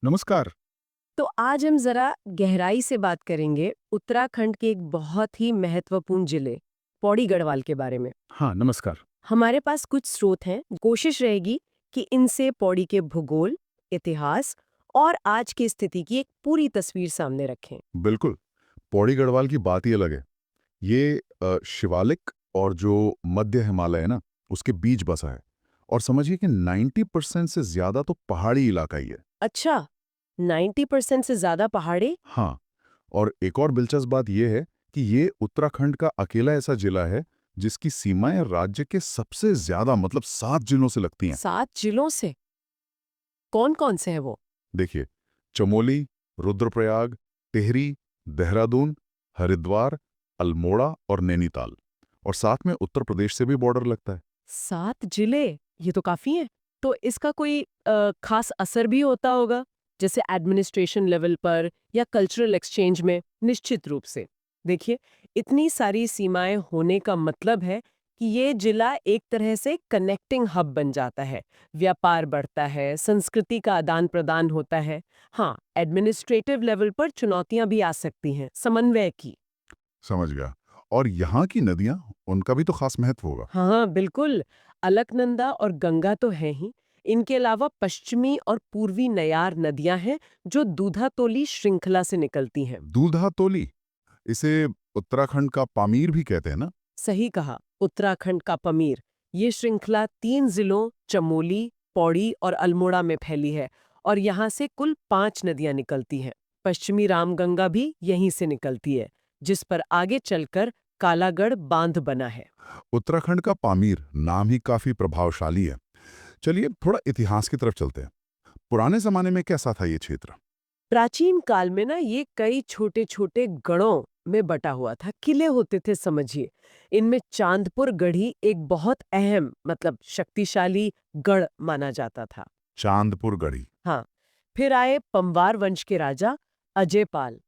नमस्कार। तो आज हम जरा गहराई से बात करेंगे उत्तराखंड के एक बहुत ही महत्वपूर्ण जिले पौड़ी गढ़वाल के बारे में। हाँ, नमस्कार। हमारे पास कुछ स्रोत हैं, कोशिश रहेगी कि इनसे पौड़ी के भूगोल, इतिहास और आज की स्थिति की एक पूरी तस्वीर सामने रखें। बिल्कुल, पौड़ी गढ़वाल की बात ही अलग है। ये शिवालिक और जो मध्य हिमालय है ना, उसके बीच बसा है और समझिए कि 90% से ज़्यादा तो पहाड़ी इलाका ही है। अच्छा, 90% से ज्यादा पहाड़ी? हाँ, और एक और दिलचस्प बात ये है कि ये उत्तराखंड का अकेला ऐसा जिला है, जिसकी सीमाएँ राज्य के सबसे ज़्यादा मतलब 7 जिलों से लगती हैं। 7 जिलों से? कौन-कौन से हैं वो? देखिए, चमोली, रुद्रप्रयाग, टिहरी, देहरादून, हरिद्वार, अल्मोड़ा और नैनीताल और साथ में उत्तर प्रदेश से भी बॉर्डर लगता है। 7 जिले? ये तो काफी है। तो इसका कोई खास असर भी होता होगा, जैसे एडमिनिस्ट्रेशन लेवल पर या कल्चरल एक्सचेंज में? निश्चित रूप से। देखिए, इतनी सारी सीमाएं होने का मतलब है कि ये जिला एक तरह से कनेक्टिंग हब बन जाता है। व्यापार बढ़ता है, संस्कृति का आदान प्रदान होता है। हाँ, एडमिनिस्ट्रेटिव लेवल पर चुनौतियां भी आ सकती हैं, समन्वय की। समझ गया। और यहाँ की नदियाँ, उनका भी तो खास महत्व होगा। हाँ, बिल्कुल। अलकनंदा और गंगा तो हैं ही। इनके अलावा पश्चिमी और पूर्वी नयार नदियां हैं जो दूधातोली श्रृंखला से निकलती हैं। दूल्हा तोली, इसे उत्तराखंड का पामीर भी कहते हैं ना? सही कहा, उत्तराखंड का पमीर। ये श्रृंखला 3 जिलों चमोली, पौड़ी और अल्मोड़ा में फैली है और यहाँ से कुल 5 नदियां निकलती हैं। पश्चिमी रामगंगा भी यहीं से निकलती है, जिस पर आगे चलकर कालागढ़ बांध बना है। उत्तराखंड का पामीर नाम ही काफी प्रभावशाली है। चलिए थोड़ा इतिहास की तरफ चलते हैं। पुराने जमाने में कैसा था ये क्षेत्र? प्राचीन काल में ना ये कई छोटे छोटे गढ़ों में बटा हुआ था, किले होते थे समझिए। इनमें चांदपुर गढ़ी एक बहुत अहम मतलब शक्तिशाली गढ़ माना जाता था। चांदपुर गढ़ी। हाँ, फिर आए पंवार वंश के राजा अजयपाल।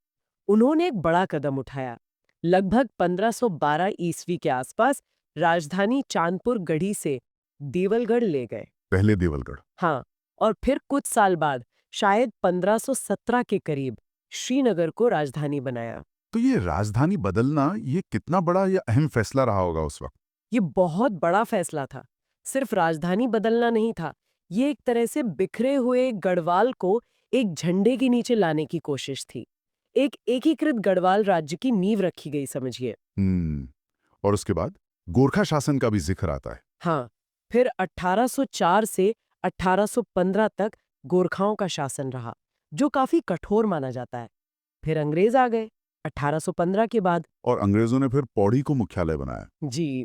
उन्होंने एक बड़ा कदम उठाया। लगभग 1512 ईस्वी के आसपास राजधानी चांदपुर गढ़ी से देवलगढ़ ले गए। पहले देवलगढ़। हाँ, और फिर कुछ साल बाद शायद 1517 के करीब श्रीनगर को राजधानी बनाया। तो ये राजधानी बदलना ये कितना बड़ा या अहम फैसला रहा होगा उस वक्त? ये बहुत बड़ा फैसला था। सिर्फ राजधानी बदलना नहीं था, ये एक तरह से बिखरे हुए गढ़वाल को एक झंडे के नीचे लाने की कोशिश थी। एक एकीकृत गढ़वाल राज्य की नींव रखी गई समझिए। हम्म। और उसके बाद गोरखा शासन का भी जिक्र आता है। हाँ, फिर 1804 से 1815 तक गोरखाओं का शासन रहा, जो काफी कठोर माना जाता है। फिर अंग्रेज आ गए 1815 के बाद। और अंग्रेजों ने फिर पौड़ी को मुख्यालय बनाया। जी,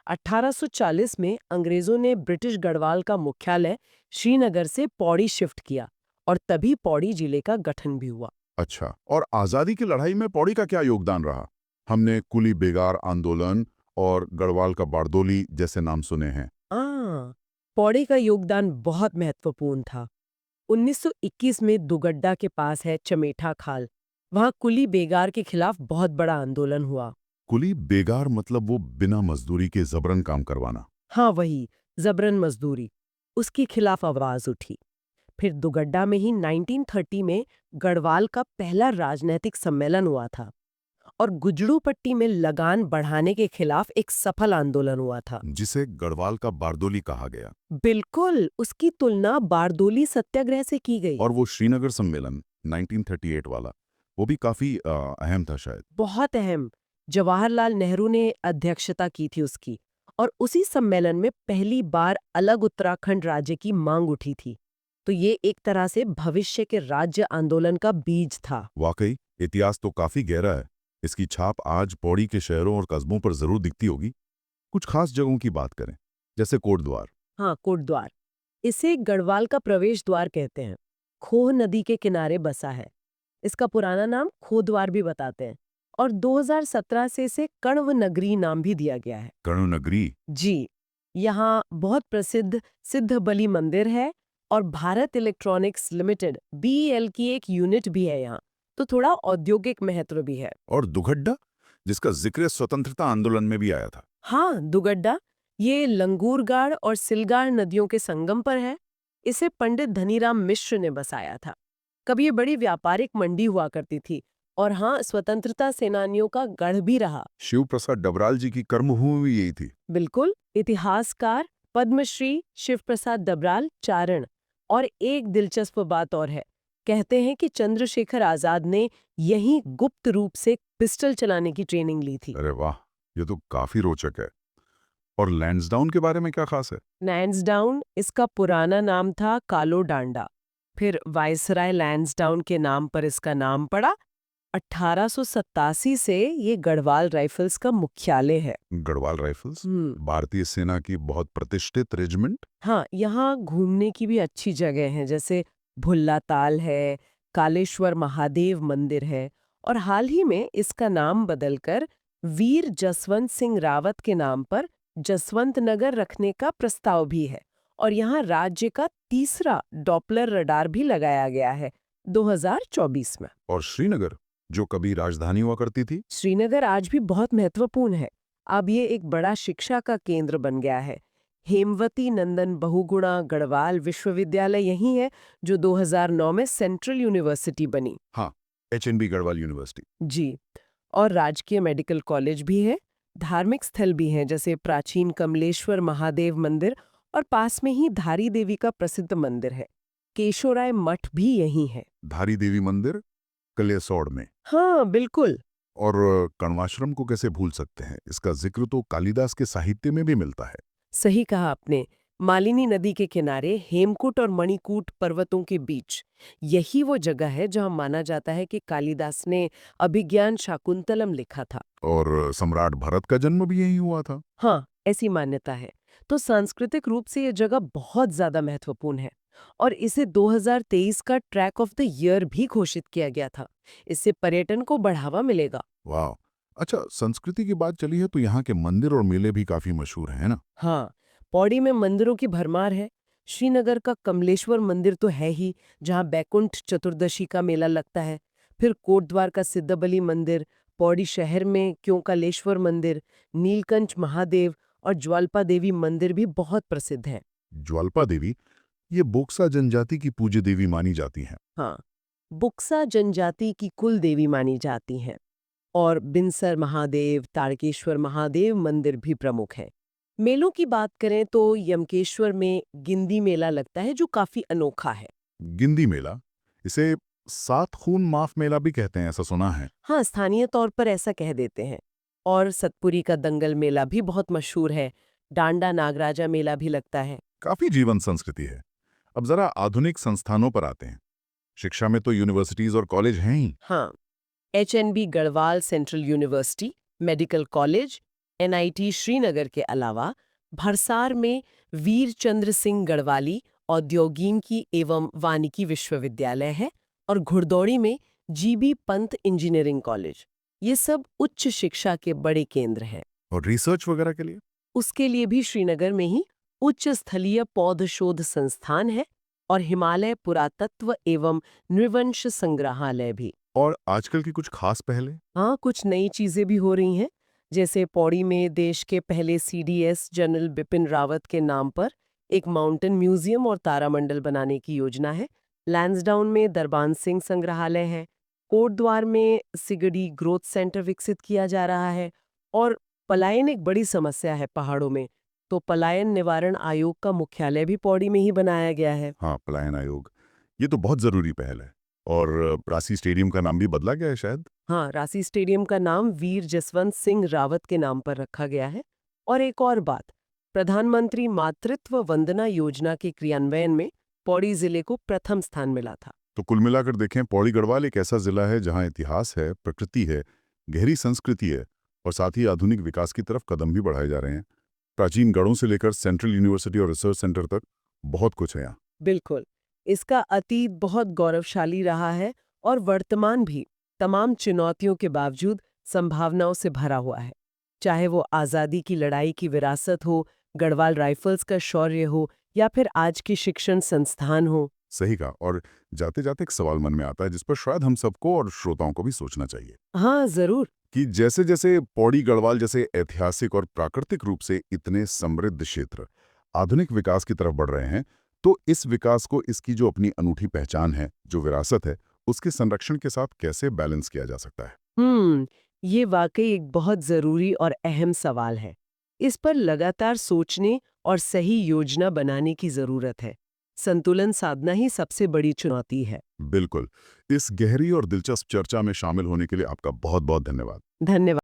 1840 में अंग्रेजों ने ब्रिटिश गढ़वाल का मुख्यालय श्रीनगर से पौड़ी शिफ्ट किया और तभी पौड़ी जिले का गठन भी हुआ। अच्छा, और आजादी की लड़ाई में पौड़ी का क्या योगदान रहा? हमने कुली बेगार आंदोलन और गढ़वाल का बारदोली जैसे नाम सुने हैं। पौड़ी का योगदान बहुत महत्वपूर्ण था। 1921 में दुगड्डा के पास है चमेठा खाल। वहां कुली बेगार के खिलाफ बहुत बड़ा आंदोलन हुआ। कुली बेगार मतलब वो बिना मजदूरी के जबरन काम करवाना। हाँ, वही जबरन मजदूरी। उसके खिलाफ आवाज उठी। फिर दुगड्डा में ही 1930 में गढ़वाल का पहला राजनैतिक सम्मेलन हुआ था और गुजड़ू पट्टी में लगान बढ़ाने के खिलाफ एक सफल आंदोलन हुआ था। जिसे गढ़वाल का बारदोली कहा गया। बिल्कुल, उसकी तुलना बारदोली सत्याग्रह से की गई। और वो श्रीनगर सम्मेलन 1938 वाला, वो भी काफी अहम था शायद। बहुत अहम। जवाहरलाल नेहरू ने अध्यक्षता की थी उसकी और उसी सम्मेलन में पहली बार अलग उत्तराखंड राज्य की मांग उठी थी। तो ये एक तरह से भविष्य के राज्य आंदोलन का बीज था। वाकई इतिहास तो काफी गहरा है। इसकी छाप आज पौड़ी के शहरों और कस्बों पर जरूर दिखती होगी। कुछ खास जगहों की बात करें, जैसे कोटद्वार। हाँ, कोटद्वार। इसे गढ़वाल का प्रवेश द्वार कहते हैं। खोह नदी के किनारे बसा है। इसका पुराना नाम खोदवार भी बताते हैं और 2017 से इसे कण्व नगरी नाम भी दिया गया है। करुनगरी। जी, यहाँ बहुत प्रसिद्ध सिद्ध बलि मंदिर है और भारत इलेक्ट्रॉनिक्स लिमिटेड बीईएल की एक यूनिट भी है यहाँ, तो थोड़ा औद्योगिक महत्व भी है। और दुघड्डा, जिसका जिक्र स्वतंत्रता आंदोलन में भी आया था। हाँ, दुगड्डा, ये लंगूरगाड़ और सिलगाड़ नदियों के संगम पर है। इसे पंडित धनीराम मिश्र ने बसाया था। कभी ये बड़ी व्यापारिक मंडी हुआ करती थी और हाँ, स्वतंत्रता सेनानियों का गढ़ भी रहा। शिव प्रसाद डबराल जी की कर्मभूमि भी यही थी। बिल्कुल, इतिहासकार पद्मश्री शिव प्रसाद डबराल चारण। और एक दिलचस्प बात और है, कहते हैं कि चंद्रशेखर आजाद ने यहीं गुप्त रूप से पिस्टल चलाने की ट्रेनिंग ली थी। अरे वाह, ये तो काफी रोचक है। और लैंसडाउन के बारे में क्या खास है? लैंसडाउन इसका पुराना नाम था कालो डांडा, फिर वायसराय लैंसडाउन के नाम पर इसका नाम पड़ा। 1887 से ये गढ़वाल राइफल्स का मुख्यालय है। गढ़वाल राइफल्स हम्म। भारतीय सेना की बहुत प्रतिष्ठित रेजिमेंट। हाँ, यहाँ घूमने की भी अच्छी जगह है, जैसे भुल्ला ताल है, कालेश्वर महादेव मंदिर है, और हाल ही में इसका नाम बदलकर वीर जसवंत सिंह रावत के नाम पर जसवंत नगर रखने का प्रस्ताव भी है। और यहाँ राज्य का तीसरा डॉपलर रडार भी लगाया गया है 2024 में। और श्रीनगर, जो कभी राजधानी हुआ करती थी। श्रीनगर आज भी बहुत महत्वपूर्ण है। अब ये एक बड़ा शिक्षा का केंद्र बन गया है। हेमवती नंदन बहुगुणा गढ़वाल विश्वविद्यालय यही है, जो 2009 में सेंट्रल यूनिवर्सिटी बनी। हाँ, HNB गढ़वाल यूनिवर्सिटी। जी। और राजकीय मेडिकल कॉलेज भी है। धार्मिक स्थल भी हैं, जैसे प्राचीन कमलेश्वर महादेव मंदिर, और पास में ही धारी देवी का प्रसिद्ध मंदिर है। केशोराय मठ भी यही है। धारी देवी मंदिर कलेसौड़ में। हाँ, बिल्कुल। और कण्वाश्रम को कैसे भूल सकते हैं, इसका जिक्र तो कालिदास के साहित्य में भी मिलता है। सही कहा आपने। मालिनी नदी के किनारे हेमकूट और मणिकूट पर्वतों के बीच यही वो जगह है जहां माना जाता है कि कालिदास ने अभिज्ञान शाकुंतलम लिखा था। और सम्राट भरत का जन्म भी यहीं हुआ था। हाँ, ऐसी मान्यता है। तो सांस्कृतिक रूप से ये जगह बहुत ज्यादा महत्वपूर्ण है, और इसे 2023 का ट्रैक ऑफ द ईयर भी घोषित किया गया था। इससे पर्यटन को बढ़ावा मिलेगा। वाह। अच्छा, संस्कृति की बात चली है तो यहाँ के मंदिर और मेले भी काफी मशहूर हैं ना। हाँ, पौड़ी में मंदिरों की भरमार है। श्रीनगर का कमलेश्वर मंदिर तो है ही, जहाँ बैकुंठ चतुर्दशी का मेला लगता है। फिर कोटद्वार का सिद्धबली मंदिर, पौड़ी शहर में क्योंकालेश्वर मंदिर, नीलकंठ महादेव और ज्वाल्पा देवी मंदिर भी बहुत प्रसिद्ध हैं। ज्वाल्पा देवी, ये बोक्सा जनजाति की पूज्य देवी मानी जाती हैं। हाँ, बुक्सा जनजाति की कुल देवी मानी जाती हैं। और बिनसर महादेव, तारकेश्वर महादेव मंदिर भी प्रमुख है। मेलों की बात करें तो यमकेश्वर में गिंदी मेला लगता है, जो काफी अनोखा है। गिंदी मेला, इसे सात खून माफ मेला भी कहते हैं, ऐसा सुना है। हाँ, स्थानीय तौर पर ऐसा कह देते हैं। और सतपुरी का दंगल मेला भी बहुत मशहूर है। डांडा नागराजा मेला भी लगता है। काफी जीवंत संस्कृति है। अब जरा आधुनिक संस्थानों पर आते हैं। शिक्षा में तो यूनिवर्सिटीज और कॉलेज हैं ही। हाँ, HNB Garhwal central university, medical college, NIT Srinagar के अलावा भरसार में वीर चंद्र सिंह गढ़वाली औद्योगिकी एवं वानिकी विश्वविद्यालय है, और घुड़दौड़ी में GB पंत इंजीनियरिंग कॉलेज। ये सब उच्च शिक्षा के बड़े केंद्र हैं। और रिसर्च वगैरह के लिए? उसके लिए भी श्रीनगर में ही उच्च स्थलीय पौध शोध संस्थान है, और हिमालय पुरातत्व एवं नृवंश संग्रहालय भी। और आजकल की कुछ खास पहले? हाँ, कुछ नई चीजें भी हो रही हैं। जैसे पौड़ी में देश के पहले CDS जनरल बिपिन रावत के नाम पर एक माउंटेन म्यूजियम और तारामंडल बनाने की योजना है। लैंसडाउन में दरबान सिंह संग्रहालय है। कोटद्वार में सिगड़ी ग्रोथ सेंटर विकसित किया जा रहा है। और पलायन एक बड़ी समस्या है पहाड़ों में, तो पलायन निवारण आयोग का मुख्यालय भी पौड़ी में ही बनाया गया है। हाँ, पलायन आयोग, ये तो बहुत जरूरी पहल है। और रांसी स्टेडियम का नाम भी बदला गया है शायद। हाँ, रांसी स्टेडियम का नाम वीर जसवंत सिंह रावत के नाम पर रखा गया है। और एक और बात, प्रधानमंत्री मातृत्व वंदना योजना के क्रियान्वयन में पौड़ी जिले को प्रथम स्थान मिला था। तो कुल मिलाकर देखें, पौड़ी गढ़वाल एक ऐसा जिला है जहां इतिहास है, प्रकृति है, गहरी संस्कृति है, और साथ ही आधुनिक विकास की तरफ कदम भी बढ़ाए जा रहे हैं। प्राचीन गढ़ों से लेकर सेंट्रल यूनिवर्सिटी और रिसर्च सेंटर तक बहुत कुछ है यहाँ। बिल्कुल, इसका अतीत बहुत गौरवशाली रहा है, और वर्तमान भी तमाम चुनौतियों के बावजूद संभावनाओं से भरा हुआ है। चाहे वो आज़ादी की लड़ाई की विरासत हो, गढ़वाल राइफल्स का शौर्य हो, या फिर आज की शिक्षण संस्थान हो। सही कहा। और जाते जाते एक सवाल मन में आता है जिस पर शायद हम सबको और श्रोताओं को भी सोचना चाहिए, हाँ, जरूर। कि जैसे जैसे पौड़ी गढ़वाल जैसे ऐतिहासिक और प्राकृतिक रूप से इतने समृद्ध क्षेत्र आधुनिक विकास की तरफ बढ़ रहे हैं, तो इस विकास को इसकी जो अपनी अनूठी पहचान है, जो विरासत है, उसके संरक्षण के साथ कैसे बैलेंस किया जा सकता है? ये वाकई एक बहुत जरूरी और अहम सवाल है। इस पर लगातार सोचने और सही योजना बनाने की जरूरत है। संतुलन साधना ही सबसे बड़ी चुनौती है। बिल्कुल। इस गहरी और दिलचस्प चर्चा में शामिल होने के लिए आपका बहुत-बहुत धन्यवाद। धन्यवाद।